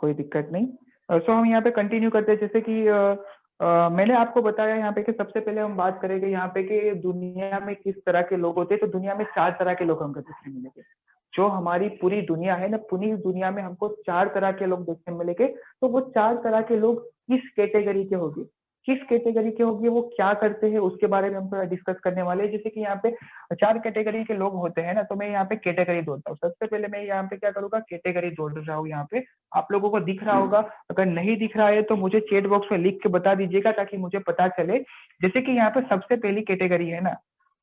कोई दिक्कत नहीं। सो हम यहाँ पे कंटिन्यू करते हैं, जैसे कि मैंने आपको बताया यहाँ पे कि सबसे पहले हम बात करेंगे यहाँ पे कि दुनिया में किस तरह के लोग होते हैं। तो दुनिया में 4 तरह के लोग हमको देखने मिलेंगे। जो हमारी पूरी दुनिया है ना, पूरी दुनिया में हमको 4 तरह के लोग देखने मिलेंगे। तो वो 4 तरह के लोग किस कैटेगरी के होंगे, किस कैटेगरी के होंगे, वो क्या करते हैं, उसके बारे में हम थोड़ा डिस्कस करने वाले हैं। जैसे कि यहाँ पे 4 कैटेगरी के लोग होते हैं ना, तो मैं यहाँ पे कैटेगरी जोड़ता हूँ। सबसे पहले मैं यहाँ पे क्या करूंगा, कैटेगरी जोड़ रहा हूँ। यहाँ पे आप लोगों को दिख रहा होगा, अगर नहीं दिख रहा है तो मुझे चैट बॉक्स में लिख के बता दीजिएगा ताकि मुझे पता चले। जैसे कि यहाँ पे सबसे पहली कैटेगरी है ना,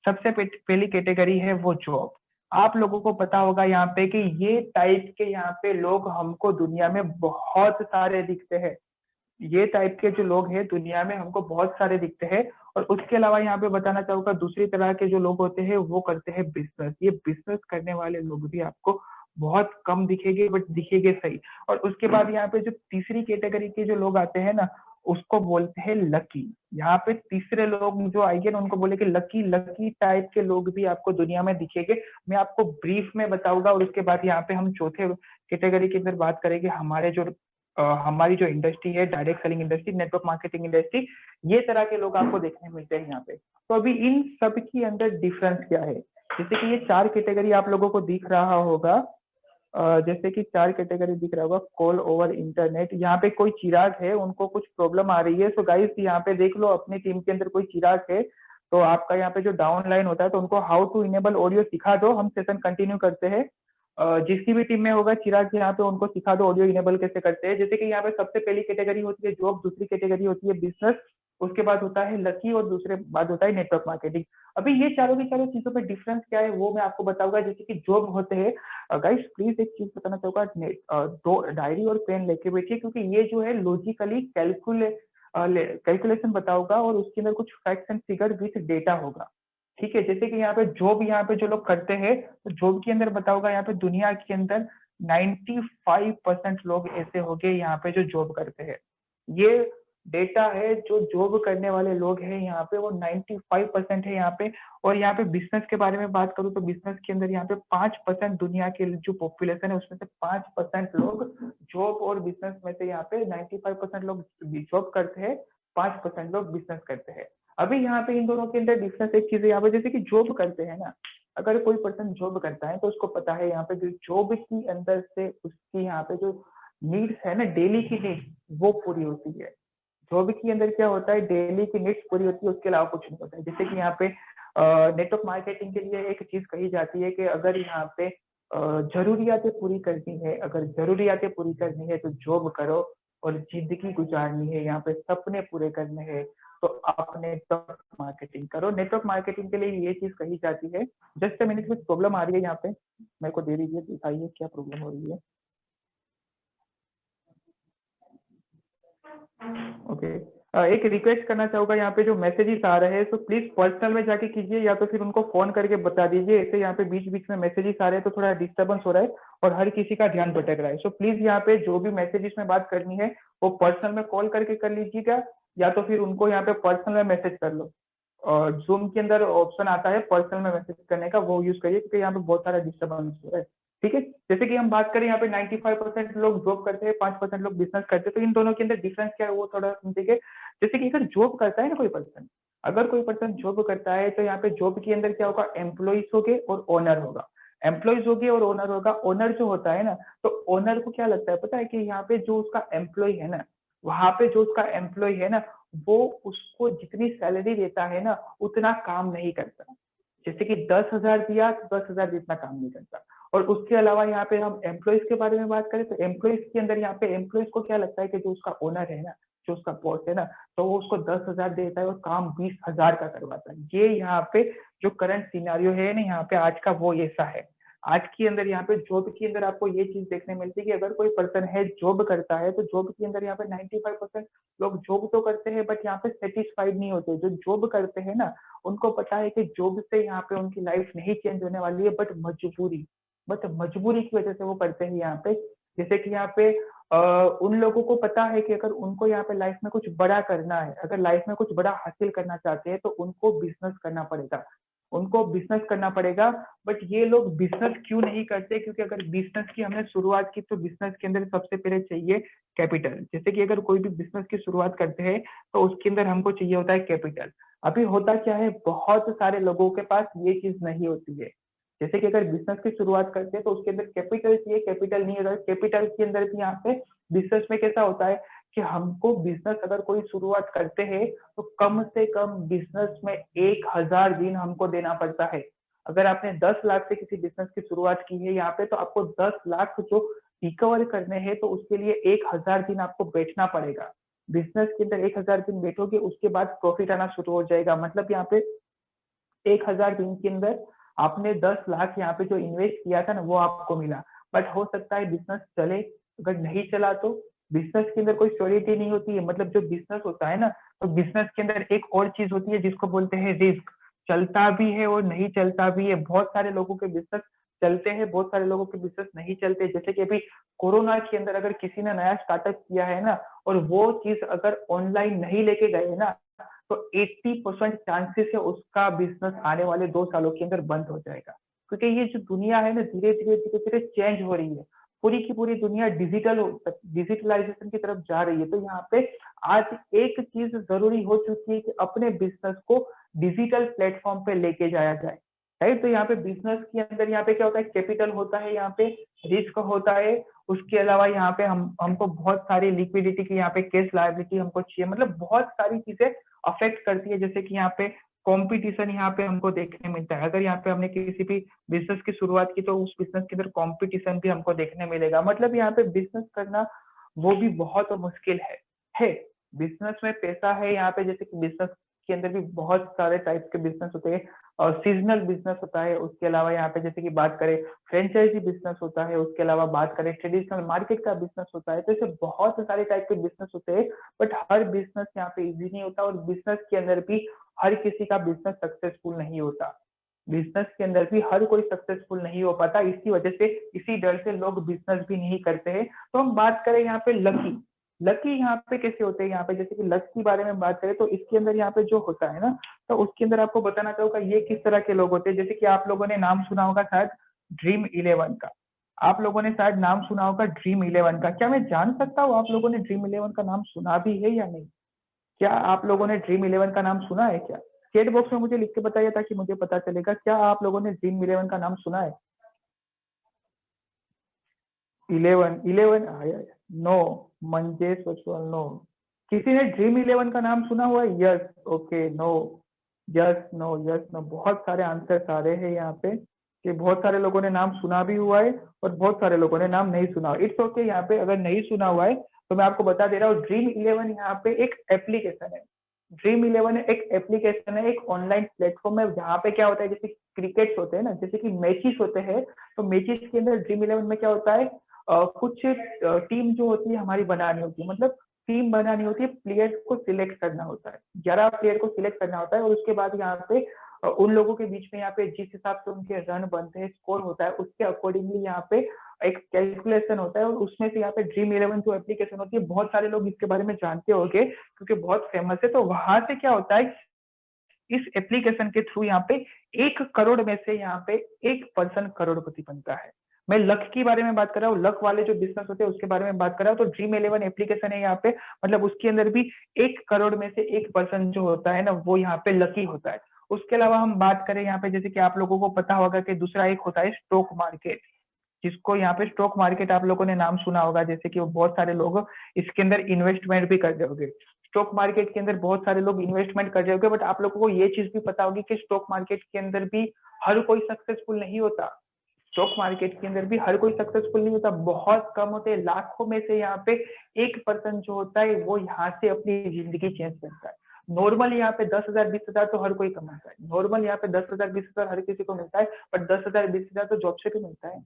सबसे पहली कैटेगरी है वो जॉब। आप लोगों को पता होगा यहाँ पे कि ये टाइप के यहाँ पे लोग हमको दुनिया में बहुत सारे दिखते हैं। ये टाइप के जो लोग हैं दुनिया में हमको बहुत सारे दिखते हैं। और उसके अलावा यहाँ पे बताना चाहूंगा, दूसरी तरह के जो लोग होते हैं वो करते हैं बिजनेस। ये बिजनेस करने वाले लोग भी आपको बहुत कम दिखेंगे, बट दिखेंगे सही। और उसके बाद यहाँ पे जो तीसरी कैटेगरी के जो लोग आते हैं ना, उसको बोलते हैं लकी। यहाँ पे तीसरे लोग जो आएंगे ना, उनको बोले कि लकी लकी टाइप के लोग भी आपको दुनिया में दिखेंगे। मैं आपको ब्रीफ में बताऊंगा और उसके बाद यहाँ पे हम चौथे कैटेगरी के अंदर बात करेंगे। हमारी जो इंडस्ट्री है, direct selling industry, network marketing industry, ये तरह के लोग आपको देखने मिलते हैं यहाँ पे। तो अभी इन सब के अंदर डिफरेंस क्या है, जैसे कि ये 4 कैटेगरी आप लोगों को दिख रहा होगा। जैसे कि 4 कैटेगरी दिख रहा होगा। कॉल ओवर इंटरनेट, यहाँ पे कोई चिराग है, उनको कुछ प्रॉब्लम आ रही है। सो गाइस यहाँ पे देख लो, अपनी टीम के अंदर कोई चिराग है तो आपका यहाँ पे जो डाउन लाइन होता है, तो उनको हाउ टू इनेबल ऑडियो सिखा दो। हम सेशन कंटिन्यू करते हैं। जिसकी भी टीम में होगा चिराग, यहाँ पे उनको सिखा दो ऑडियो इनेबल कैसे करते हैं। जैसे कि यहाँ पे सबसे पहली कैटेगरी होती है जॉब, दूसरी कैटेगरी होती है बिजनेस, उसके बाद होता है लकी और दूसरे बाद होता है नेटवर्क मार्केटिंग। अभी ये चारों की चारों चीजों में डिफरेंस क्या है वो मैं आपको बताऊंगा। जैसे कि जॉब होते हैं, गाइस प्लीज एक चीज बताना चाहूंगा, दो डायरी और पेन लेके बैठिए, क्योंकि ये जो है लॉजिकली कैलकुलेशन बताऊंगा और उसके अंदर कुछ facts and figure with data होगा। ठीक है, जैसे कि यहाँ पे जो लोग करते हैं, तो जॉब के अंदर बताऊंगा यहाँ पे दुनिया के अंदर 95% लोग ऐसे हो गए यहाँ पे जो जॉब करते हैं। ये डेटा है, जो जॉब करने वाले लोग हैं यहाँ पे वो 95% है यहाँ पे। और यहाँ पे बिजनेस के बारे में बात करूँ तो बिजनेस के अंदर यहाँ पे 5% दुनिया के जो पॉपुलेशन है उसमें से 5% लोग जॉब और बिजनेस में से यहाँ पे 95% लोग जॉब करते हैं, 5% लोग बिजनेस करते हैं। अभी यहाँ पे इन दोनों के अंदर डिफरेंस एक चीज है यहाँ पे, जैसे कि जॉब करते हैं ना, अगर कोई पर्सन जॉब करता है तो उसको पता है यहाँ पे जो जॉब की अंदर से उसकी यहाँ पे जो नीड्स है ना, डेली की नीड्स, वो पूरी होती है। जॉब के अंदर क्या होता है, डेली की नीड्स पूरी होती है, उसके अलावा कुछ नहीं होता है। जैसे कि यहाँ पे नेटवर्क मार्केटिंग के लिए एक चीज कही जाती है कि अगर यहाँ पे जरूरियातें पूरी करनी है, अगर जरूरियातें पूरी करनी है तो जॉब करो, और जिंदगी गुजारनी है, यहाँ पे सपने पूरे करने हैं तो आप नेटवर्क मार्केटिंग करो। नेटवर्क मार्केटिंग के लिए ये चीज कही जाती है। जस्ट मिनट, कुछ प्रॉब्लम आ रही है यहाँ पे, मेरे को दे दीजिए, दिखाइए क्या प्रॉब्लम हो रही है। ओके। एक रिक्वेस्ट करना चाहूंगा, यहाँ पे जो मैसेजेस आ रहे हैं तो प्लीज पर्सनल में जाके कीजिए, या तो फिर उनको फोन करके बता दीजिए। ऐसे यहाँ पे बीच बीच में मैसेजेस आ रहे हैं तो थोड़ा डिस्टर्बेंस हो रहा है और हर किसी का ध्यान भटक रहा है। सो प्लीज यहाँ पे जो भी मैसेजेस में बात करनी है वो पर्सनल में कॉल करके कर लीजिएगा, या तो फिर उनको यहाँ पे पर्सनल में मैसेज कर लो। और जूम के अंदर ऑप्शन आता है पर्सनल में मैसेज करने का, वो यूज करिए, क्योंकि यहाँ पे बहुत सारा डिस्टर्बेंस हो रहा है। ठीक है, जैसे कि हम बात करें यहाँ पे 95% लोग जॉब करते हैं, 5% लोग बिजनेस करते हैं। तो इन दोनों के अंदर डिफरेंस क्या है वो थोड़ा समझिए। जैसे कि अगर जॉब करता है ना कोई पर्सन, अगर कोई पर्सन जॉब करता है तो यहाँ पे जॉब के अंदर क्या होगा, एम्प्लॉइज होगे और ओनर होगा। एम्प्लॉइज होगी और ओनर होगा। ओनर जो होता है ना, तो ओनर को क्या लगता है पता है, कि यहाँ पे जो उसका एम्प्लॉय है ना, वहां पे जो उसका एम्प्लॉय है ना, वो उसको जितनी सैलरी देता है ना उतना काम नहीं करता। जैसे कि 10,000 दिया तो 10,000 जितना काम नहीं करता। और उसके अलावा यहाँ पे हम एम्प्लॉइज के बारे में बात करें तो एम्प्लॉइज के अंदर यहाँ पे एम्प्लॉइज को क्या लगता है कि जो उसका ओनर है ना, जो उसका बॉस है ना, तो वो उसको 10,000 देता है और काम 20,000 का करवाता है। ये यहाँ पे जो करंट सिनारियो है ना यहाँ पे आज का, वो ऐसा है। आज के अंदर यहाँ पे जॉब के अंदर आपको ये चीज देखने मिलती है कि अगर कोई पर्सन है जॉब करता है तो जॉब के अंदर यहाँ पे 95% लोग जॉब तो करते हैं बट यहाँ पे सेटिस्फाइड नहीं होते। जो जॉब करते हैं ना, उनको पता है कि जॉब से यहाँ पे उनकी लाइफ नहीं चेंज होने वाली है, बट मजबूरी की वजह से वो करते हैं यहाँ पे। जैसे कि यहाँ पे उन लोगों को पता है कि अगर उनको यहाँ पे लाइफ में कुछ बड़ा करना है, अगर लाइफ में कुछ बड़ा हासिल करना चाहते हैं तो उनको बिजनेस करना पड़ेगा। उनको बिजनेस करना पड़ेगा। बट ये लोग बिजनेस क्यों नहीं करते? क्योंकि अगर बिजनेस की हमने शुरुआत की तो बिजनेस के अंदर सबसे पहले चाहिए कैपिटल। जैसे कि अगर कोई भी बिजनेस की शुरुआत करते हैं तो उसके अंदर हमको चाहिए होता है कैपिटल। अभी होता क्या है, बहुत सारे लोगों के पास ये चीज नहीं होती है। जैसे कि अगर बिजनेस की शुरुआत करते हैं तो उसके अंदर कैपिटल चाहिए, कैपिटल नहीं होता है। कैपिटल के अंदर भी यहाँ पे बिजनेस में कैसा होता है कि हमको बिजनेस अगर कोई शुरुआत करते हैं तो कम से कम बिजनेस में 1000 दिन हमको देना पड़ता है। अगर आपने 10 लाख से किसी बिजनेस की शुरुआत की है यहाँ पे तो आपको 10 लाख जो रिकवर करने हैं तो उसके लिए 1000 दिन आपको बैठना पड़ेगा। बिजनेस के अंदर 1000 दिन बैठोगे उसके बाद प्रॉफिट आना शुरू हो जाएगा। मतलब यहाँ पे 1000 दिन के अंदर आपने 10 लाख यहाँ पे जो इन्वेस्ट किया था ना वो आपको मिला। बट हो सकता है बिजनेस चले, अगर नहीं चला तो बिजनेस के अंदर कोई श्योरिटी नहीं होती है। मतलब जो बिजनेस होता है ना, तो बिजनेस के अंदर एक और चीज होती है जिसको बोलते हैं रिस्क। चलता भी है और नहीं चलता भी है। बहुत सारे लोगों के बिजनेस चलते हैं, बहुत सारे लोगों के बिजनेस नहीं चलते। जैसे कि अभी कोरोना के अंदर अगर किसी ने नया स्टार्टअप किया है ना और वो चीज अगर ऑनलाइन नहीं लेके गए ना तो 80% चांसेस है उसका बिजनेस आने वाले 2 सालों के अंदर बंद हो जाएगा। क्योंकि ये जो दुनिया है ना धीरे धीरे धीरे धीरे चेंज हो रही है। पूरी की पूरी दुनिया डिजिटलाइजेशन की तरफ जा रही है। तो यहाँ पे आज एक चीज जरूरी हो चुकी है कि अपने बिजनेस को डिजिटल प्लेटफॉर्म पे लेके जाया जाए। राइट, तो यहाँ पे बिजनेस के अंदर यहाँ पे क्या होता है, कैपिटल होता है, यहाँ पे रिस्क होता है। उसके अलावा यहाँ पे हमको बहुत सारी लिक्विडिटी की यहाँ पे कैश लायबिलिटी हमको चाहिए। मतलब बहुत सारी चीजें अफेक्ट करती है। जैसे कि यहाँ पे कंपटीशन यहाँ पे हमको देखने मिलता है। अगर यहाँ पे हमने किसी भी बिजनेस की शुरुआत की तो उस बिजनेस के अंदर कंपटीशन भी हमको देखने मिलेगा। मतलब यहाँ पे बिजनेस करना वो भी बहुत मुश्किल है। बिजनेस में पैसा है यहाँ पे। जैसे कि बिजनेस के अंदर भी बहुत सारे टाइप के बिजनेस होते हैं और सीजनल बिजनेस होता है। उसके अलावा यहाँ पे जैसे कि बात करें फ्रेंचाइजी बिजनेस होता है। उसके अलावा बात करें ट्रेडिशनल मार्केट का बिजनेस होता है। तो ऐसे बहुत सारे टाइप के बिजनेस होते हैं। बट हर बिजनेस यहाँ पे इजी नहीं होता और बिजनेस के अंदर भी हर किसी का बिजनेस सक्सेसफुल नहीं होता। बिजनेस के अंदर भी हर कोई सक्सेसफुल नहीं हो पाता। इसी वजह से, इसी डर से लोग बिजनेस भी नहीं करते हैं। तो हम बात करें यहाँ पे लकी। लकी यहाँ पे कैसे होते हैं, यहाँ पे जैसे कि लक के बारे में बात करें तो इसके अंदर यहाँ पे जो होता है ना, तो उसके अंदर आपको बताना चाहूंगा ये किस तरह के लोग होते हैं। जैसे कि आप लोगों ने नाम सुना होगा शायद ड्रीम इलेवन का। आप लोगों ने शायद नाम सुना होगा ड्रीम इलेवन का। क्या मैं जान सकता हूँ आप लोगों ने ड्रीम इलेवन का नाम सुना भी है या नहीं? क्या आप लोगों ने ड्रीम इलेवन का नाम सुना है क्या? चैट बॉक्स में मुझे लिख के बताइए ताकि मुझे पता चलेगा क्या आप लोगों ने ड्रीम इलेवन का नाम सुना है। 11 आया? नो। मंजेश वचवाल नो। किसी ने ड्रीम इलेवन का नाम सुना हुआ है? Yes, okay, no, yes, no, yes, no. बहुत सारे आंसर आ रहे हैं यहाँ पे कि बहुत सारे लोगों ने नाम सुना भी हुआ है और बहुत सारे लोगों ने नाम नहीं सुना। It's okay. यहाँ पे अगर नहीं सुना हुआ है तो मैं आपको बता दे रहा हूँ, ड्रीम इलेवन यहाँ पे एक एप्लीकेशन है। ड्रीम इलेवन एक एप्लीकेशन है, एक ऑनलाइन प्लेटफॉर्म है जहाँ पे क्या होता है, जैसे क्रिकेट होते हैं ना, जैसे कि मैचेस होते हैं, तो मैचेस के अंदर ड्रीम इलेवन में क्या होता है, कुछ टीम जो होती है हमारी बनानी होती है। मतलब टीम बनानी होती है, प्लेयर्स को सिलेक्ट करना होता है, 11 प्लेयर को सिलेक्ट करना होता है और उसके बाद यहाँ पे उन लोगों के बीच में यहाँ पे जिस हिसाब से उनके रन बनते हैं, स्कोर होता है, उसके अकॉर्डिंगली यहाँ पे एक कैलकुलेशन होता है और उसमें से यहाँ पे ड्रीम इलेवन जो एप्लीकेशन होती है, बहुत सारे लोग इसके बारे में जानते होंगे क्योंकि बहुत फेमस है। तो वहां से क्या होता है, इस एप्लीकेशन के थ्रू यहाँ पे 1 करोड़ में से यहाँ पे 1% करोड़पति बनता है। मैं लक के बारे में बात कर रहा हूँ, लक वाले जो बिजनेस होते हैं उसके बारे में बात कर रहा हूँ। तो ड्रीम इलेवन एप्लीकेशन है यहाँ पे, मतलब उसके अंदर भी 1 करोड़ में से 1% जो होता है ना वो यहाँ पे लकी होता है। उसके अलावा हम बात करें यहाँ पे, जैसे कि आप लोगों को पता होगा कि दूसरा एक होता है स्टॉक मार्केट, जिसको यहाँ पे स्टॉक मार्केट आप लोगों ने नाम सुना होगा। जैसे कि वो बहुत सारे लोग इसके अंदर इन्वेस्टमेंट भी कर रहे होंगे। स्टॉक मार्केट के अंदर बहुत सारे लोग इन्वेस्टमेंट कर रहे होंगे, बट आप लोगों को ये चीज भी पता होगी कि स्टॉक मार्केट के अंदर भी हर कोई सक्सेसफुल नहीं होता। स्टॉक मार्केट के अंदर भी हर कोई सक्सेसफुल नहीं होता, बहुत कम होते हैं। लाखों में से यहाँ पे 1% जो होता है वो यहाँ से अपनी जिंदगी चेंज करता है। नॉर्मल यहाँ पे 10,000 20,000 तो हर कोई कमाता है। नॉर्मल यहाँ पे 10,000 20,000 हर किसी को मिलता है, बट 10,000 20,000 तो जॉब से भी मिलता है।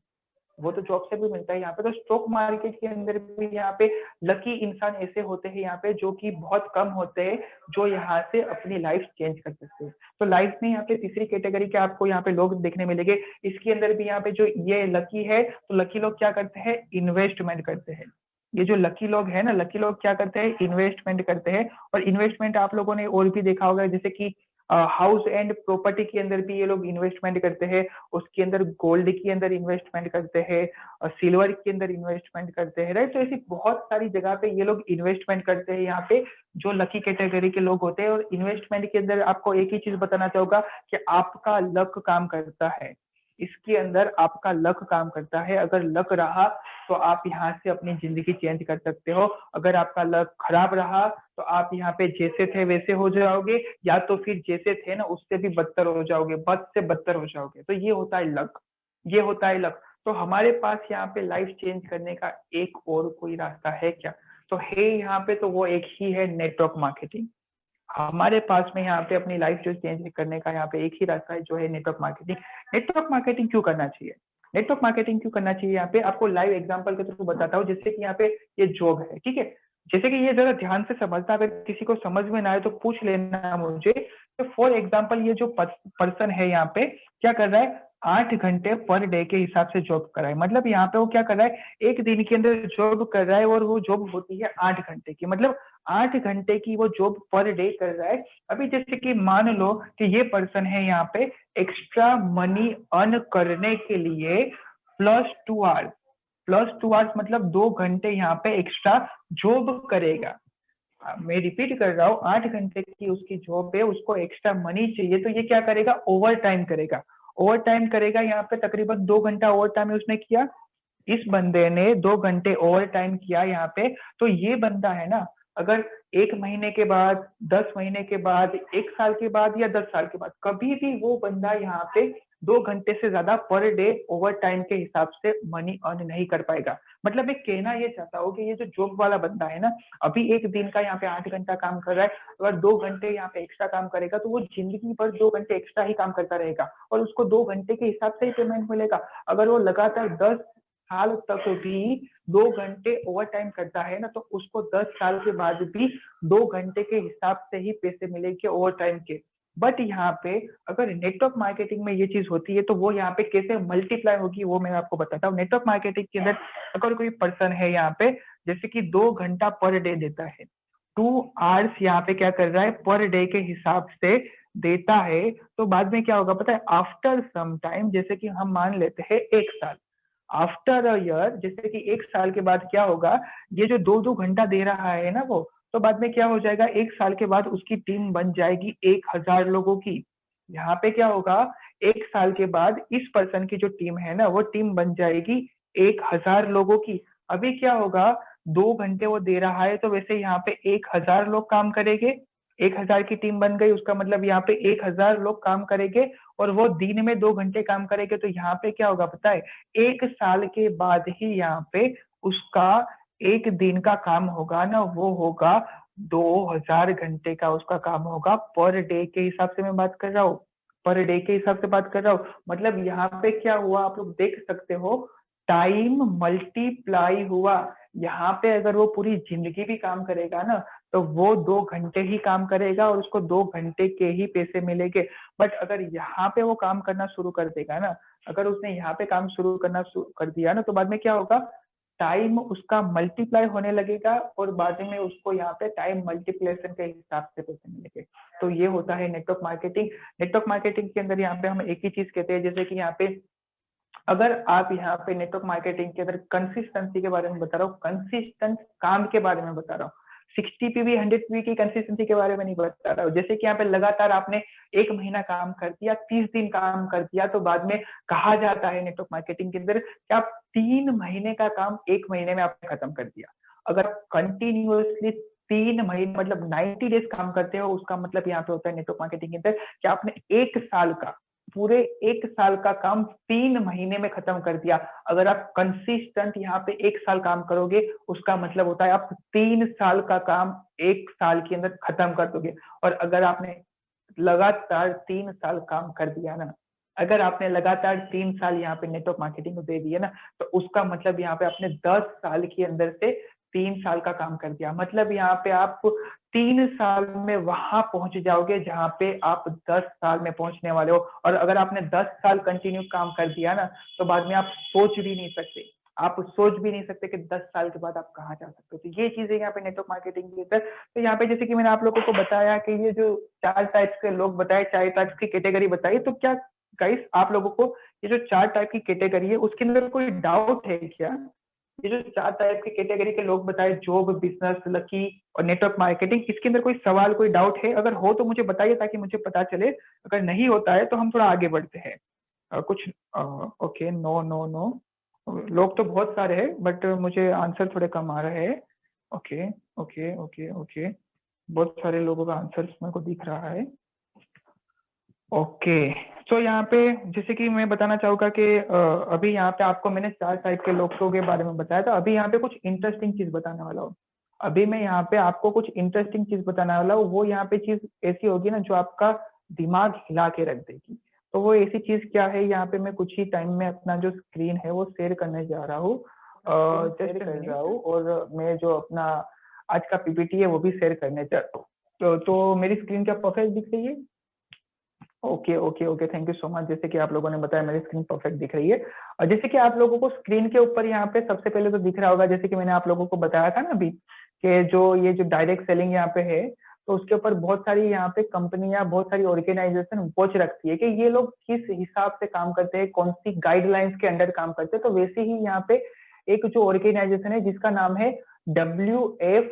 वो तो जॉब से भी मिलता है यहाँ पे। तो स्टॉक मार्केट के अंदर भी यहाँ पे लकी इंसान ऐसे होते हैं यहाँ पे जो कि बहुत कम होते हैं, जो यहाँ से अपनी लाइफ चेंज कर सकते हैं। तो लाइफ में यहाँ पे तीसरी कैटेगरी के आपको यहाँ पे लोग देखने मिलेंगे। इसके अंदर भी यहाँ पे जो ये लकी है, तो लकी लोग क्या करते हैं, इन्वेस्टमेंट करते हैं। ये जो लकी लोग है ना, लकी लोग क्या करते हैं, इन्वेस्टमेंट करते हैं। और इन्वेस्टमेंट आप लोगों ने और भी देखा होगा, जैसे कि हाउस एंड प्रॉपर्टी के अंदर भी ये लोग इन्वेस्टमेंट करते हैं, उसके अंदर गोल्ड के अंदर इन्वेस्टमेंट करते हैं, सिल्वर के अंदर इन्वेस्टमेंट करते हैं, राइट। तो ऐसी बहुत सारी जगह पे ये लोग इन्वेस्टमेंट करते हैं यहाँ पे, जो लकी कैटेगरी के लोग होते हैं। और इन्वेस्टमेंट के अंदर आपको एक ही चीज बताना चाहूंगा कि आपका लक काम करता है, इसके अंदर आपका लक काम करता है। अगर लक रहा तो आप यहाँ से अपनी जिंदगी चेंज कर सकते हो, अगर आपका लक खराब रहा तो आप यहाँ पे जैसे थे वैसे हो जाओगे, या तो फिर जैसे थे ना उससे भी बदतर हो जाओगे, बद से बदतर हो जाओगे। तो ये होता है लक, ये होता है लक। तो हमारे पास यहाँ पे लाइफ चेंज करने का एक और कोई रास्ता है क्या? तो है यहाँ पे, तो वो एक ही है, नेटवर्क मार्केटिंग। हमारे पास में यहाँ पे अपनी लाइफ जो चेंज करने का यहाँ पे एक ही रास्ता है, जो है नेटवर्क मार्केटिंग। नेटवर्क मार्केटिंग क्यों करना चाहिए? नेटवर्क मार्केटिंग क्यों करना चाहिए? यहाँ पे आपको लाइव एग्जांपल के थ्रू बताता हूँ। जैसे कि यहाँ पे ये जॉब है, ठीक है। जैसे कि ये जरा ध्यान से समझना, अगर किसी को समझ में ना आए तो पूछ लेना मुझे। तो फॉर एग्जाम्पल ये जो पर्सन है यहाँ पे क्या कर रहा है, 8 घंटे पर डे के हिसाब से जॉब कर रहा है। मतलब यहाँ पे वो क्या कर रहा है, एक दिन के अंदर जॉब कर रहा है, और वो जॉब होती है 8 घंटे की। मतलब 8 घंटे की वो जॉब पर डे कर रहा है। अभी जैसे कि मान लो कि ये पर्सन है यहाँ पे एक्स्ट्रा मनी अर्न करने के लिए +2 आवर्स, +2 आवर्स मतलब 2 घंटे यहाँ पे एक्स्ट्रा जॉब करेगा। मैं रिपीट कर रहा हूँ, 8 घंटे की उसकी जॉब है, उसको एक्स्ट्रा मनी चाहिए, तो ये क्या करेगा, ओवर टाइम करेगा। ओवर टाइम करेगा, यहाँ पे तकरीबन 2 घंटा ओवर टाइम उसने किया। इस बंदे ने 2 घंटे ओवर टाइम किया यहाँ पे। तो ये बंदा है ना, अगर 1 महीने के बाद, 10 महीने के बाद, 1 साल के बाद, या 10 साल के बाद, कभी भी वो बंदा यहाँ पे 2 घंटे से ज्यादा पर डे ओवर टाइम के हिसाब से मनी अर्न नहीं कर पाएगा। मतलब मैं कहना ये चाहता हूँ कि ये जो जॉब वाला बंदा है ना, अभी एक दिन का यहाँ पे 8 घंटा काम कर रहा है, अगर 2 घंटे यहाँ पे एक्स्ट्रा काम करेगा तो वो जिंदगी भर 2 घंटे एक्स्ट्रा ही काम करता रहेगा, और उसको 2 घंटे के हिसाब से ही पेमेंट मिलेगा। अगर वो लगातार 10 साल तक भी 2 घंटे ओवर टाइम करता है ना, तो उसको 10 साल के बाद भी 2 घंटे के हिसाब से ही पैसे मिलेंगे ओवर टाइम के। बट यहाँ पे अगर नेटवर्क मार्केटिंग में ये चीज होती है, तो वो यहाँ पे कैसे मल्टीप्लाई होगी वो मैं आपको बताता हूँ। नेटवर्क मार्केटिंग के अंदर अगर कोई पर्सन है यहाँ पे, जैसे कि 2 घंटा पर डे देता है, 2 आवर्स यहाँ पे क्या कर रहा है, पर डे के हिसाब से देता है, तो बाद में क्या होगा पता है, आफ्टर सम टाइम, जैसे कि हम मान लेते हैं 1 साल, आफ्टर अ ईयर, जैसे कि 1 साल के बाद क्या होगा, ये जो 2-2 घंटा दे रहा है ना वो, तो बाद में क्या हो जाएगा, 1 साल के बाद उसकी टीम बन जाएगी 1000 लोगों की। यहाँ पे क्या होगा, 1 साल के बाद इस पर्सन की जो टीम है ना, वो टीम बन जाएगी 1000 लोगों की। अभी क्या होगा, 2 घंटे वो दे रहा है, तो वैसे यहाँ पे 1000 लोग काम करेंगे, 1000 की टीम बन गई, उसका मतलब यहाँ पे 1000 लोग काम करेंगे, और वो दिन में 2 घंटे काम करेंगे। तो यहाँ पे क्या होगा पता है, 1 साल के बाद ही यहाँ पे उसका एक दिन का काम होगा ना, वो होगा 2000 घंटे का उसका काम होगा, पर डे के हिसाब से मैं बात कर रहा हूँ, पर डे के हिसाब से बात कर रहा हूँ। मतलब यहाँ पे क्या हुआ, आप लोग देख सकते हो, टाइम मल्टीप्लाई हुआ। यहाँ पे अगर वो पूरी जिंदगी भी काम करेगा ना, तो वो 2 घंटे ही काम करेगा, और उसको 2 घंटे के ही पैसे मिलेंगे। बट अगर यहाँ पे वो काम करना शुरू कर देगा ना, अगर उसने यहाँ पे काम शुरू करना कर दिया ना, तो बाद में क्या होगा, टाइम उसका मल्टीप्लाई होने लगेगा, और बाद में उसको यहाँ पे टाइम मल्टीप्लेशन के हिसाब से पैसे मिलेंगे। तो ये होता है नेटवर्क मार्केटिंग। नेटवर्क मार्केटिंग के अंदर यहाँ पे हम एक ही चीज कहते हैं, जैसे कि यहाँ पे अगर आप यहाँ पे नेटवर्क मार्केटिंग के अंदर कंसिस्टेंसी के बारे में बता रहा हूँ, कंसिस्टेंट काम के बारे में बता रहा हूँ, 60 PV 100 PV की कंसिस्टेंसी के बारे में नहीं बता रहा हूँ। जैसे कि यहाँ पे लगातार आपने 1 महीना काम कर दिया, 30 दिन काम कर दिया, तो बाद में कहा जाता है नेटवर्क मार्केटिंग के अंदर कि आप 3 महीने का काम 1 महीने में आपने खत्म कर दिया। अगर कंटिन्यूअसली 3 महीने मतलब 90 डेज काम करते हो, उसका मतलब यहाँ पे होता है नेटवर्क मार्केटिंग के अंदर कि आपने 1 साल का, पूरे 1 साल का काम 3 महीने में खत्म कर दिया। अगर आप कंसिस्टेंट यहाँ पे 1 साल काम करोगे, उसका मतलब होता है आप 3 साल का काम 1 साल के अंदर खत्म कर दोगे। और अगर आपने लगातार 3 साल काम कर दिया ना, अगर आपने लगातार 3 साल यहाँ पे नेटवर्क मार्केटिंग को दे दिया ना, तो उसका मतलब यहाँ पे आपने 10 साल के अंदर से 3 साल का काम कर दिया। मतलब यहाँ पे आप 3 साल में वहां पहुंच जाओगे जहां पे आप 10 साल में पहुंचने वाले हो। और अगर आपने 10 साल कंटिन्यू काम कर दिया ना, तो बाद में आप सोच भी नहीं सकते, आप सोच भी नहीं सकते कि 10 साल के बाद आप कहाँ जा सकते हो। तो ये चीजें यहाँ पे नेटवर्क मार्केटिंग के अंदर। तो यहाँ पे जैसे कि मैंने आप लोगों को बताया कि ये जो 4 टाइप्स के लोग बताए, 4 टाइप्स की कैटेगरी बताई, तो क्या गाइस आप लोगों को ये जो 4 टाइप की कैटेगरी है उसके अंदर कोई डाउट है क्या? ये जो 4 टाइप की कैटेगरी के लोग बताए, जॉब, बिजनेस, लकी और नेटवर्क मार्केटिंग, इसके अंदर कोई सवाल, कोई डाउट है? अगर हो तो मुझे बताइए ताकि मुझे पता चले। अगर नहीं होता है तो हम थोड़ा आगे बढ़ते हैं। कुछ ओके, नो नो नो, लोग तो बहुत सारे हैं बट मुझे आंसर थोड़े कम आ रहे हैं। ओके ओके ओके ओके, बहुत सारे लोगों का आंसर मेरे को दिख रहा है। ओके, तो यहाँ पे जैसे कि मैं बताना चाहूंगा कि अभी यहाँ पे आपको मैंने 4 टाइप के लोगों के बारे में बताया था। अभी यहाँ पे कुछ इंटरेस्टिंग चीज बताने वाला हूँ। अभी मैं यहाँ पे आपको कुछ इंटरेस्टिंग चीज बताने वाला हूँ। वो यहाँ पे चीज ऐसी होगी ना जो आपका दिमाग हिला के रख देगी। तो वो ऐसी चीज क्या है, यहाँ पे मैं कुछ ही टाइम में अपना जो स्क्रीन है वो शेयर करने जा रहा हूँ। जस्ट कर रहा हूँ, और मैं जो अपना आज का पीपीटी है वो भी शेयर करने जा रहा हूँ। तो मेरी स्क्रीन क्या परफेक्ट दिख रही है? Okay okay okay, thank you so much. जैसे कि आप लोगों ने बताया मेरी स्क्रीन परफेक्ट दिख रही है। और जैसे कि आप लोगों को स्क्रीन के ऊपर यहाँ पे सबसे पहले तो दिख रहा होगा, जैसे कि मैंने आप लोगों को बताया था ना अभी, कि जो ये जो डायरेक्ट सेलिंग यहाँ पे है, तो उसके ऊपर बहुत सारी यहाँ पे कंपनियां, बहुत सारी ऑर्गेनाइजेशन वॉच रखती है कि ये लोग किस हिसाब से काम करते हैं, कौन सी गाइडलाइंस के अंडर काम करते हैं। तो वैसे ही यहाँ पे एक जो ऑर्गेनाइजेशन है जिसका नाम है WFDSA,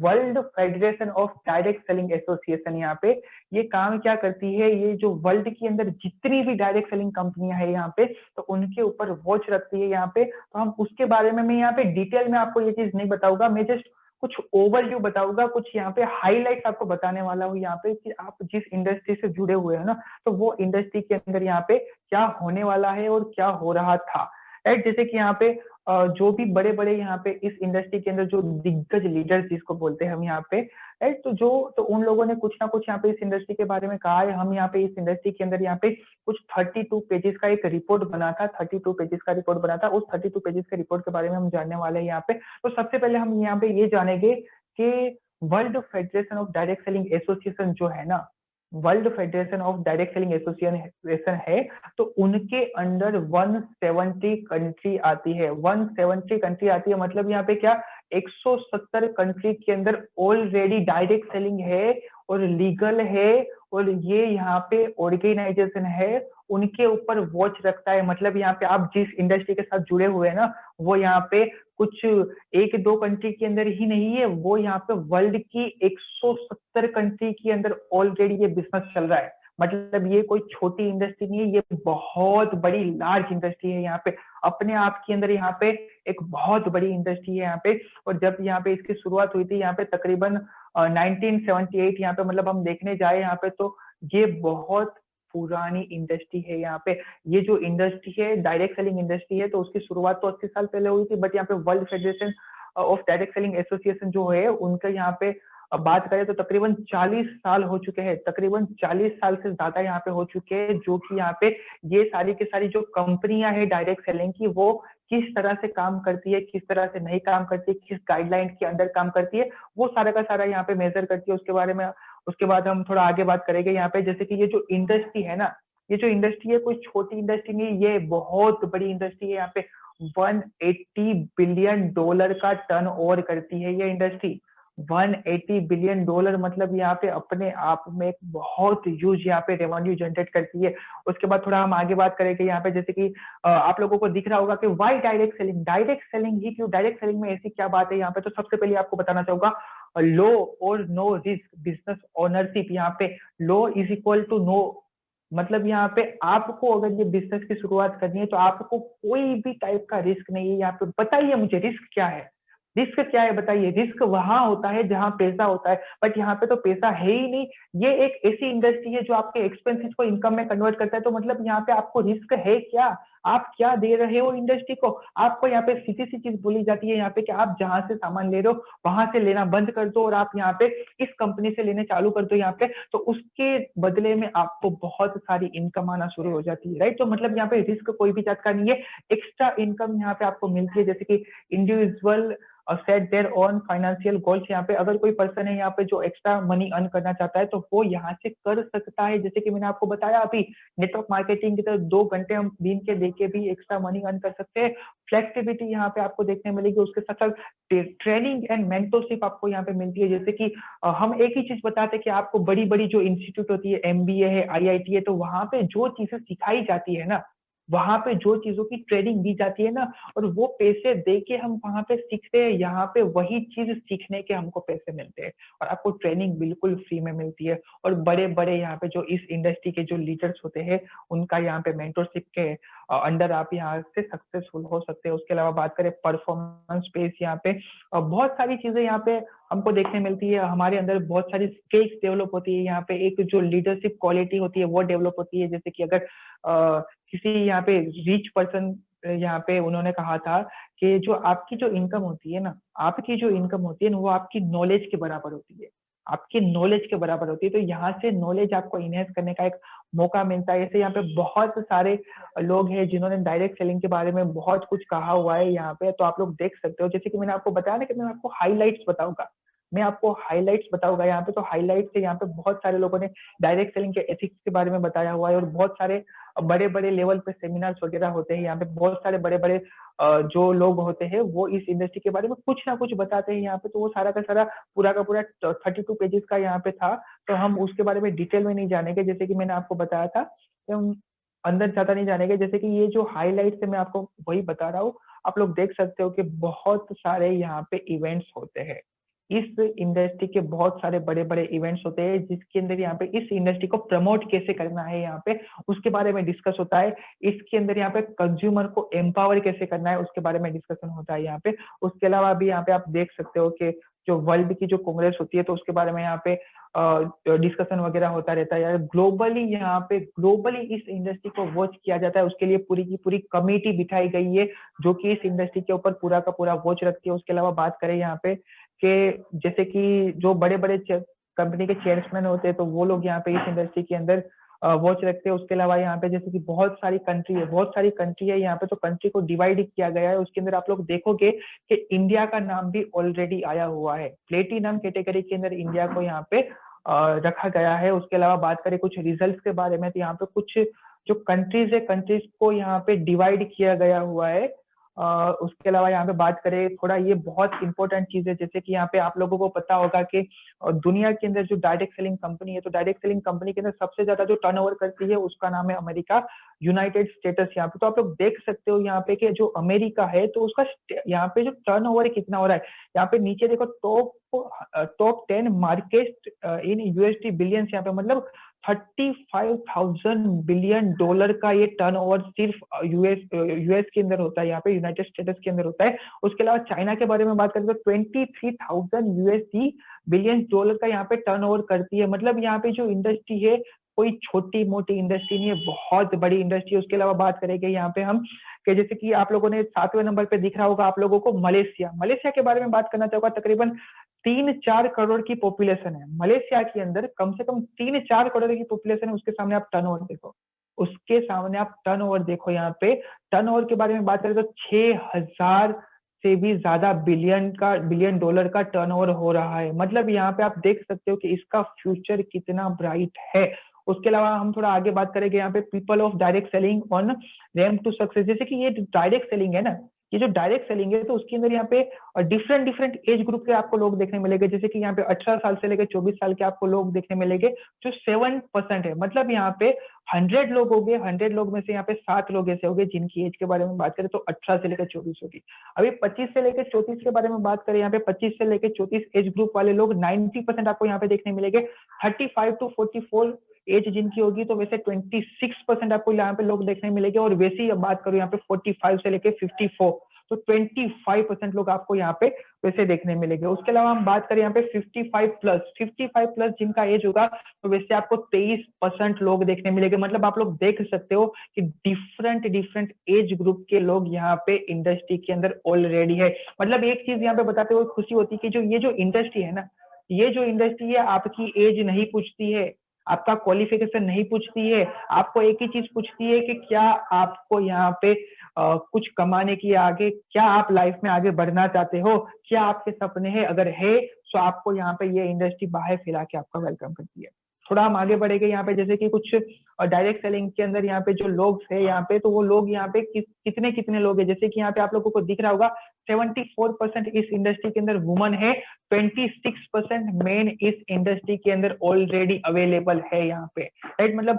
world federation of direct selling association. यहाँ पे ये काम क्या करती है, ये जो वर्ल्ड के अंदर जितनी भी डायरेक्ट सेलिंग कंपनियां है यहाँ पे, तो उनके ऊपर वॉच रखती है यहाँ पे। तो हम उसके बारे में मैं यहाँ पे डिटेल में आपको ये चीज नहीं बताऊंगा, मैं जस्ट कुछ ओवरव्यू बताऊंगा, कुछ यहाँ पे हाईलाइट्स आपको बताने वाला हूँ यहाँ पे कि आप जिस इंडस्ट्री से जुड़े हुए हैं ना, तो वो इंडस्ट्री के अंदर यहाँ पे क्या होने वाला है और क्या हो रहा था। राइट, जैसे कि यहाँ पे जो भी बड़े बड़े यहाँ पे इस इंडस्ट्री के अंदर जो दिग्गज लीडर्स जिसको बोलते हैं हम यहाँ पे, राइट, तो उन लोगों ने कुछ ना कुछ यहाँ पे इस इंडस्ट्री के बारे में कहा है। हम यहाँ पे इस इंडस्ट्री के अंदर यहाँ पे कुछ 32 पेजेस का एक रिपोर्ट बना था, 32 पेजेस का रिपोर्ट बना था। उस 32 पेजेस के रिपोर्ट के बारे में हम जानने वाले हैं यहाँ पे। तो सबसे पहले हम यहाँ पे ये जानेंगे कि world federation of direct selling association जो है ना, world federation of direct selling association है, तो उनके अंडर 170 कंट्री आती है। 170 कंट्री आती है, मतलब यहाँ पे क्या 170 कंट्री के अंदर ऑलरेडी डायरेक्ट सेलिंग है और लीगल है, और ये यहाँ पे ऑर्गेनाइजेशन है उनके ऊपर वॉच रखता है। मतलब यहाँ पे आप जिस इंडस्ट्री के साथ जुड़े हुए हैं ना, वो यहाँ पे कुछ 1-2 कंट्री के अंदर ही नहीं है, वो यहाँ पे वर्ल्ड की 170 कंट्री के अंदर ऑलरेडी ये बिजनेस चल रहा है। मतलब ये कोई छोटी इंडस्ट्री नहीं है, ये बहुत बड़ी लार्ज इंडस्ट्री है। यहाँ पे अपने आप के अंदर यहाँ पे एक बहुत बड़ी इंडस्ट्री है यहाँ पे। और जब यहाँ पे इसकी शुरुआत हुई थी यहाँ पे तकरीबन 1978, यहाँ पे मतलब हम देखने जाए यहाँ पे, तो ये बहुत पुरानी इंडस्ट्री है यहाँ पे। ये जो इंडस्ट्री है डायरेक्ट सेलिंग इंडस्ट्री है, तो उसकी शुरुआत तो 80 साल पहले हुई थी, बट यहाँ पे world federation of direct selling association जो है उनका यहाँ पे बात करें तो तकरीबन 40 साल हो चुके हैं, तकरीबन 40 साल से ज्यादा यहाँ पे हो चुके हैं, जो कि यहाँ पे ये सारी की सारी जो कंपनियां है डायरेक्ट सेलिंग की, वो किस तरह से काम करती है, किस तरह से नहीं काम करती है, किस गाइडलाइन के अंदर काम करती है, वो सारा का सारा यहाँ पे मेजर करती है। उसके बारे में उसके बाद हम थोड़ा आगे बात करेंगे यहाँ पे। जैसे कि ये जो इंडस्ट्री है ना, ये जो इंडस्ट्री है कोई छोटी इंडस्ट्री नहीं, ये बहुत बड़ी इंडस्ट्री है। यहाँ पे 180 बिलियन डॉलर का टर्न ओवर करती है ये इंडस्ट्री। 180 बिलियन डॉलर, मतलब यहाँ पे अपने आप में एक बहुत ह्यूज यहाँ पे रेवेन्यू जनरेट करती है। उसके बाद थोड़ा हम आगे बात करेंगे यहाँ पे, जैसे कि आप लोगों को दिख रहा होगा कि why direct selling, direct selling ही क्यों, डायरेक्ट सेलिंग में ऐसी क्या बात है यहाँ पे। तो सबसे पहले आपको बताना चाहूंगा, लो और नो रिस्क बिजनेस ओनरशिप। यहाँ पे लो इज इक्वल टू नो, मतलब यहाँ पे आपको अगर ये बिजनेस की शुरुआत करनी है तो आपको कोई भी टाइप का रिस्क नहीं है। यहाँ पे बताइए मुझे रिस्क क्या है, रिस्क क्या है बताइए। रिस्क वहां होता है जहां पैसा होता है, बट यहाँ पे तो पैसा है ही नहीं। ये एक ऐसी इंडस्ट्री है जो आपके एक्सपेंसेस को इनकम में कन्वर्ट करता है। तो मतलब यहाँ पे आपको रिस्क है क्या, आप क्या दे रहे हो इंडस्ट्री को। आपको यहाँ पे सीधी सी चीज बोली जाती है यहाँ पे कि आप जहां से सामान ले रहे हो वहां से लेना बंद कर दो और आप यहाँ पे इस कंपनी से लेने चालू कर दो यहाँ पे, तो उसके बदले में आपको बहुत सारी इनकम आना शुरू हो जाती है। राइट, तो मतलब यहाँ पे रिस्क कोई भी जात का नहीं है, एक्स्ट्रा इनकम यहाँ पे आपको मिलती है। जैसे कि individual set their own financial goals, यहाँ पे अगर कोई पर्सन है यहाँ पे जो एक्स्ट्रा मनी अर्न करना चाहता है तो वो यहाँ से कर सकता है। जैसे कि मैंने आपको बताया अभी नेटवर्क मार्केटिंग की तरह 2 घंटे हम दिन के लेके भी एक्स्ट्रा मनी अर्न कर सकते हैं। फ्लेक्सिबिलिटी यहाँ पे आपको देखने मिलेगी, उसके साथ साथ ट्रेनिंग एंड मेंटरशिप आपको यहाँ पे मिलती है। जैसे कि हम एक ही चीज बताते हैं कि आपको बड़ी बड़ी जो इंस्टीट्यूट होती है, एमबीए है, आईआईटी है, तो वहां पे जो चीजें सिखाई जाती है ना, वहां पे जो चीजों की ट्रेनिंग दी जाती है ना, और वो पैसे दे के हम वहां पे सीखते हैं, यहाँ पे वही चीज सीखने के हमको पैसे मिलते हैं और आपको ट्रेनिंग बिल्कुल फ्री में मिलती है। और बड़े बड़े यहाँ पे जो इस इंडस्ट्री के जो लीडर्स होते हैं, उनका यहाँ पे मेंटरशिप के अंडर आप यहाँ से सक्सेसफुल हो सकते हैं। उसके अलावा बात करें परफॉर्मेंस बेस, यहाँ पे बहुत सारी चीजें यहाँ पे हमको देखने मिलती है। हमारे अंदर बहुत सारी स्किल्स डेवलप होती है, यहाँ पे एक जो लीडरशिप क्वालिटी होती है वो डेवलप होती है। जैसे कि अगर किसी यहाँ पे रिच पर्सन, यहाँ पे उन्होंने कहा था कि जो आपकी जो इनकम होती है ना, आपकी जो इनकम होती है ना, वो आपकी नॉलेज के बराबर होती है, आपकी नॉलेज के बराबर होती है। तो यहाँ से नॉलेज आपको इनहेंस करने का एक मौका मिलता है। ऐसे यहाँ पे बहुत सारे लोग हैं जिन्होंने डायरेक्ट सेलिंग के बारे में बहुत कुछ कहा हुआ है यहाँ पे, तो आप लोग देख सकते हो। जैसे कि मैंने आपको बताया ना कि मैं आपको हाईलाइट्स बताऊंगा, मैं आपको हाईलाइट्स बताऊंगा यहाँ पे। तो हाईलाइट से यहाँ पे बहुत सारे लोगों ने डायरेक्ट सेलिंग के एथिक्स के बारे में बताया हुआ है, और बहुत सारे बड़े बड़े लेवल पे सेमिनार्स वगैरह होते हैं यहाँ पे। बहुत सारे बड़े बड़े जो लोग होते हैं वो इस इंडस्ट्री के बारे में कुछ ना कुछ बताते हैं यहाँ पे। तो वो सारा का सारा पूरा का पूरा 32 पेजेस का यहाँ पे था, तो हम उसके बारे में डिटेल में नहीं जानेंगे। जैसे कि मैंने आपको बताया था कि हम अंदर ज्यादा नहीं जानेंगे। जैसे कि ये जो हाईलाइट से मैं आपको वही बता रहा हूँ, आप लोग देख सकते हो कि बहुत सारे यहाँ पे इवेंट्स होते हैं। इस इंडस्ट्री के बहुत सारे बड़े बड़े इवेंट्स होते हैं, जिसके अंदर यहाँ पे इस इंडस्ट्री को प्रमोट कैसे करना है यहाँ पे उसके बारे में डिस्कस होता है। इसके अंदर यहाँ पे कंज्यूमर को एम्पावर कैसे करना है उसके बारे में डिस्कशन होता है यहाँ पे। उसके अलावा भी यहाँ पे आप देख सकते हो कि जो वर्ल्ड की जो कांग्रेस होती है, तो उसके बारे में यहाँ पे डिस्कशन वगैरह होता रहता है यार। ग्लोबली यहाँ पे ग्लोबली इस इंडस्ट्री को वॉच किया जाता है, उसके लिए पूरी की पूरी कमेटी बिठाई गई है जो कि इस इंडस्ट्री के ऊपर पूरा का पूरा वॉच रखती है। उसके अलावा बात करें यहाँ पे कि जैसे कि जो बड़े बड़े कंपनी के चेयरमैन होते हैं, तो वो लोग यहाँ पे इस इंडस्ट्री के अंदर वॉच रखते हैं। उसके अलावा यहाँ पे जैसे कि बहुत सारी कंट्री है यहाँ पे, तो कंट्री को डिवाइड किया गया है। उसके अंदर आप लोग देखोगे कि इंडिया का नाम भी ऑलरेडी आया हुआ है, प्लेटिनम कैटेगरी के अंदर इंडिया को यहाँ पे रखा गया है। उसके अलावा बात करें कुछ रिजल्ट्स के बारे में, तो यहाँ पे कुछ जो कंट्रीज है, कंट्रीज को यहाँ पे डिवाइड किया गया हुआ है। उसके अलावा यहाँ पे बात करें थोड़ा, ये बहुत इंपॉर्टेंट चीज है, जैसे कि यहाँ पे आप लोगों को पता होगा कि दुनिया के अंदर जो डायरेक्ट सेलिंग कंपनी है, तो डायरेक्ट सेलिंग कंपनी के अंदर सबसे ज्यादा जो टर्नओवर करती है उसका नाम है अमेरिका, यूनाइटेड स्टेट्स। यहाँ पे तो आप लोग देख सकते हो यहाँ पे कि जो अमेरिका है, तो उसका यहाँ पे जो टर्नओवर कितना हो रहा है, यहाँ पे नीचे देखो top 10 market in USD billions, यहाँ पे मतलब 35,000 बिलियन डॉलर का ये टर्नओवर सिर्फ यूएस के अंदर होता है, यहाँ पे यूनाइटेड स्टेट्स के अंदर होता है। उसके अलावा चाइना के बारे में बात करें तो 23,000 यूएसडी बिलियन डॉलर का यहाँ पे टर्नओवर करती है। मतलब यहाँ पे जो इंडस्ट्री है कोई छोटी मोटी इंडस्ट्री नहीं है, बहुत बड़ी इंडस्ट्री है। उसके अलावा बात करेंगे यहाँ पे हम कि जैसे कि आप लोगों ने 7वें नंबर पे दिख रहा होगा आप लोगों को मलेशिया के बारे में बात करना चाहूंगा। तकरीबन 3-4 करोड़ की पॉपुलेशन है मलेशिया के अंदर, कम से कम 3-4 करोड़ की पॉपुलेशन है। उसके सामने आप टर्नओवर देखो, यहाँ पे टर्नओवर के बारे में बात करें तो 6,000 से भी ज्यादा बिलियन डॉलर का टर्नओवर हो रहा है। मतलब यहाँ पे आप देख सकते हो कि इसका फ्यूचर कितना ब्राइट है। उसके अलावा हम थोड़ा आगे बात करेंगे यहाँ पे people of direct selling on ramp to success. जैसे कि ये डायरेक्ट सेलिंग है ना, ये जो डायरेक्ट सेलिंग है, तो उसके अंदर यहाँ पे डिफरेंट एज ग्रुप के आपको लोग देखने मिलेंगे। जैसे कि यहाँ पे 18 साल से लेकर 24 साल के आपको लोग देखने मिलेंगे, जो 7% है। मतलब यहाँ पे 100 लोग हो गए, 100 लोग में से यहाँ पे 7 लोग ऐसे हो गए जिनकी एज के बारे में बात करें तो 18 से लेकर 24 होगी। अभी 25 से लेकर 34 के बारे में बात करें, यहाँ पे 25 से लेकर 34 एज ग्रुप वाले लोग 90% आपको यहाँ पे देखने मिलेंगे। 35 to 44 एज जिनकी होगी तो वैसे 26% आपको यहाँ पे लोग देखने मिलेंगे। और वैसे ही अब बात करूं यहाँ पे 45 से लेके 54, तो 25% लोग आपको यहाँ पे वैसे देखने मिलेंगे। उसके अलावा हम बात करें यहाँ पे 55 प्लस जिनका एज होगा तो वैसे आपको 23% लोग देखने मिलेंगे। मतलब आप लोग देख सकते हो कि डिफरेंट एज ग्रुप के लोग यहाँ पे इंडस्ट्री के अंदर ऑलरेडी है। मतलब एक चीज यहाँ पे बताते हुए खुशी होती है कि जो ये जो इंडस्ट्री है ना, ये जो इंडस्ट्री है आपकी एज नहीं पूछती है, आपका क्वालिफिकेशन नहीं पूछती है, आपको एक ही चीज पूछती है कि क्या आपको यहाँ पे कुछ कमाने की आगे, क्या आप लाइफ में आगे बढ़ना चाहते हो, क्या आपके सपने हैं, अगर है तो आपको यहाँ पे ये इंडस्ट्री बाहर फैला के आपका वेलकम करती है। थोड़ा हम आगे बढ़ेंगे यहाँ पे, जैसे कि कुछ डायरेक्ट सेलिंग के अंदर यहाँ पे जो लोग है यहाँ पे, तो वो लोग यहाँ पे कितने कितने लोग हैं, जैसे कि यहाँ पे आप लोगों को दिख रहा होगा 74% इस इंडस्ट्री के अंदर वुमन है, 26% मेन इस इंडस्ट्री के अंदर ऑलरेडी अवेलेबल है यहाँ पे, राइट। मतलब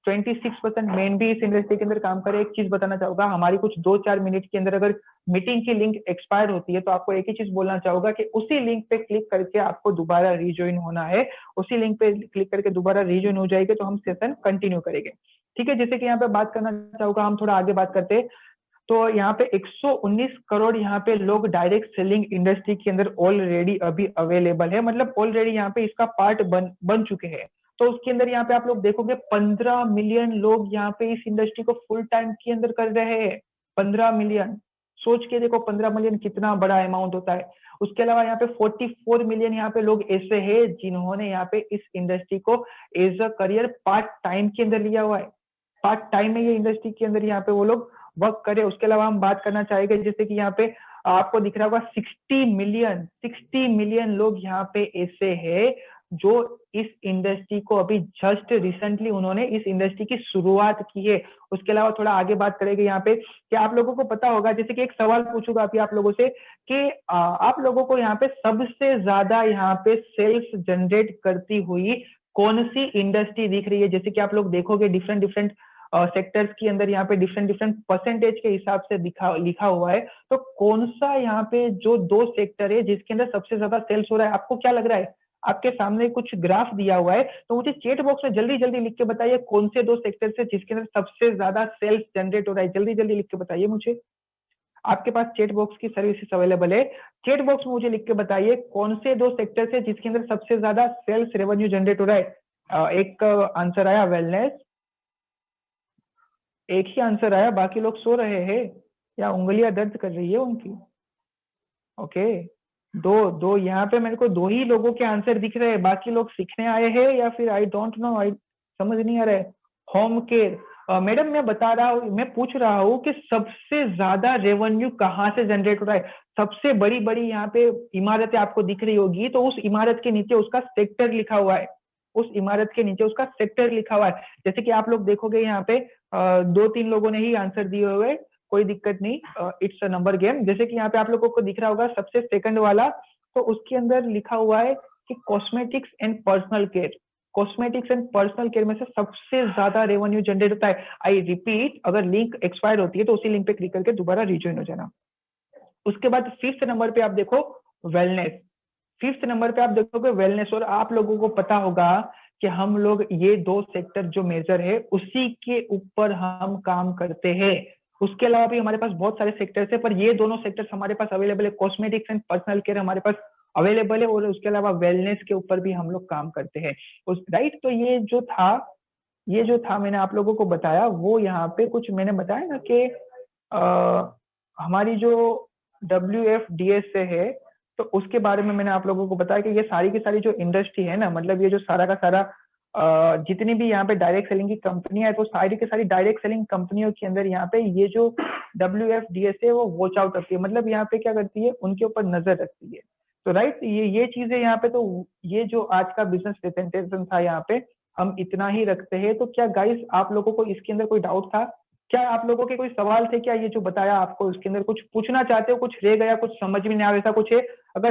26% मेन भी इस इंडस्ट्री के अंदर काम करे। एक चीज बताना चाहूंगा, हमारी कुछ 2-4 मिनट के अंदर अगर मीटिंग की लिंक एक्सपायर होती है तो आपको एक ही चीज बोलना चाहूंगा कि उसी लिंक पे क्लिक करके आपको दोबारा रिज्वाइन होना है। उसी लिंक पे क्लिक करके दोबारा रिज्वाइन हो जाएगी तो हम सेशन कंटिन्यू करेंगे, ठीक है। जैसे कि यहाँ पे बात करना चाहूंगा, हम थोड़ा आगे बात करते हैं, तो यहाँ पे 119 करोड़ यहाँ पे लोग डायरेक्ट सेलिंग इंडस्ट्री के अंदर ऑलरेडी अभी अवेलेबल है, मतलब ऑलरेडी यहाँ पे इसका पार्ट बन चुके हैं। तो उसके अंदर यहाँ पे आप लोग देखोगे 15 मिलियन लोग यहाँ पे इस इंडस्ट्री को फुल टाइम के अंदर कर रहे हैं। 15 मिलियन, सोच के देखो 15 मिलियन कितना बड़ा अमाउंट होता है। उसके अलावा यहाँ पे 44 मिलियन यहाँ पे लोग ऐसे हैं जिन्होंने यहाँ पे इस इंडस्ट्री को as a career part time के अंदर लिया हुआ है। पार्ट टाइम में ये इंडस्ट्री के अंदर यहाँ पे वो लोग वर्क करे। उसके अलावा हम बात करना चाहेंगे, जैसे कि यहाँ पे आपको दिख रहा होगा 60 मिलियन लोग यहाँ पे ऐसे हैं जो इस इंडस्ट्री को अभी जस्ट रिसेंटली उन्होंने इस इंडस्ट्री की शुरुआत की है। उसके अलावा थोड़ा आगे बात करेंगे यहाँ पे कि आप लोगों को पता होगा, जैसे कि एक सवाल पूछूंगा अभी आप लोगों से कि आप लोगों को यहाँ पे सबसे ज्यादा यहाँ पे सेल्स जनरेट करती हुई कौन सी इंडस्ट्री दिख रही है। जैसे कि आप लोग देखोगे डिफरेंट डिफरेंट सेक्टर्स के अंदर यहाँ पे डिफरेंट डिफरेंट परसेंटेज के हिसाब से लिखा हुआ है, तो कौन सा यहाँ पे जो 2 सेक्टर है जिसके अंदर सबसे ज्यादा सेल्स हो रहा है, आपको क्या लग रहा है? आपके सामने कुछ ग्राफ दिया हुआ है, तो मुझे चैट बॉक्स में जल्दी जल्दी लिख के बताइए कौन से 2 सेक्टर से जिसके अंदर सबसे ज्यादा सेल्स जनरेट हो रहा है। जल्दी जल्दी लिख के बताइए मुझे। आपके पास चैट बॉक्स की सर्विसेज अवेलेबल है, चैट बॉक्स में मुझे लिख के बताइए कौन से 2 सेक्टर से जिसके अंदर सबसे ज्यादा सेल्स रेवेन्यू जनरेट हो रहा है। एक आंसर आया वेलनेस, एक ही आंसर आया, बाकी लोग सो रहे हैं या उंगलियां दर्द कर रही है उनकी। ओके, दो दो यहाँ पे मेरे को 2 ही लोगों के आंसर दिख रहे हैं, बाकी लोग सीखने आए हैं या फिर आई डोंट नो, आई समझ नहीं आ रहा है। होम केयर, मैडम मैं बता रहा हूँ, मैं पूछ रहा हूँ कि सबसे ज्यादा रेवेन्यू कहाँ से जनरेट हो रहा है। सबसे बड़ी बड़ी यहाँ पे इमारतें आपको दिख रही होगी, तो उस इमारत के नीचे उसका सेक्टर लिखा हुआ है, उस इमारत के नीचे उसका सेक्टर लिखा हुआ है। जैसे कि आप लोग देखोगे यहाँ पे 2-3 लोगों ने ही आंसर दिए हुए, कोई दिक्कत नहीं, इट्स अ नंबर गेम। जैसे कि यहाँ पे आप लोगों को दिख रहा होगा सबसे सेकंड वाला, तो उसके अंदर लिखा हुआ है कि cosmetics and personal care. Cosmetics and personal care में से सबसे ज्यादा रेवेन्यू जनरेट होता है। आई रिपीट, अगर लिंक एक्सपायर होती है तो उसी लिंक पे क्लिक करके दोबारा रिज्वाइन हो जाना। उसके बाद 5th नंबर पे आप देखो वेलनेस। 5th नंबर पे आप देखोगे वेलनेस, और आप लोगों को पता होगा कि हम लोग ये 2 सेक्टर जो मेजर है उसी के ऊपर हम काम करते हैं। उसके अलावा भी हमारे पास बहुत सारे सेक्टर्स है, पर ये दोनों सेक्टर्स हमारे पास अवेलेबल है। कॉस्मेटिक्स एंड पर्सनल केयर हमारे पास अवेलेबल है, और उसके अलावा वेलनेस के ऊपर भी हम लोग काम करते हैं उस, राइट। तो ये जो था मैंने आप लोगों को बताया, वो यहाँ पे कुछ मैंने बताया ना कि हमारी जो WFDS से है, तो उसके बारे में मैंने आप लोगों को बताया कि ये सारी की सारी जो इंडस्ट्री है ना, मतलब ये जो सारा का सारा जितनी भी यहाँ पे डायरेक्ट सेलिंग की कंपनियां है, तो सारी की सारी डायरेक्ट सेलिंग कंपनियों के अंदर यहाँ पे ये जो WFDS है वो वॉच आउट रखती है, मतलब यहाँ पे क्या करती है, उनके ऊपर नजर रखती है। तो राइट, ये चीजें यहाँ पे, तो ये जो आज का बिजनेस प्रेजेंटेशन था यहाँ पे हम इतना ही रखते हैं। तो क्या गाइस आप लोगों को इसके अंदर कोई डाउट था? क्या आप लोगों के कोई सवाल थे क्या? ये जो बताया आपको उसके अंदर कुछ पूछना चाहते हो, कुछ रह गया, कुछ समझ में नहीं आया, ऐसा कुछ है? अगर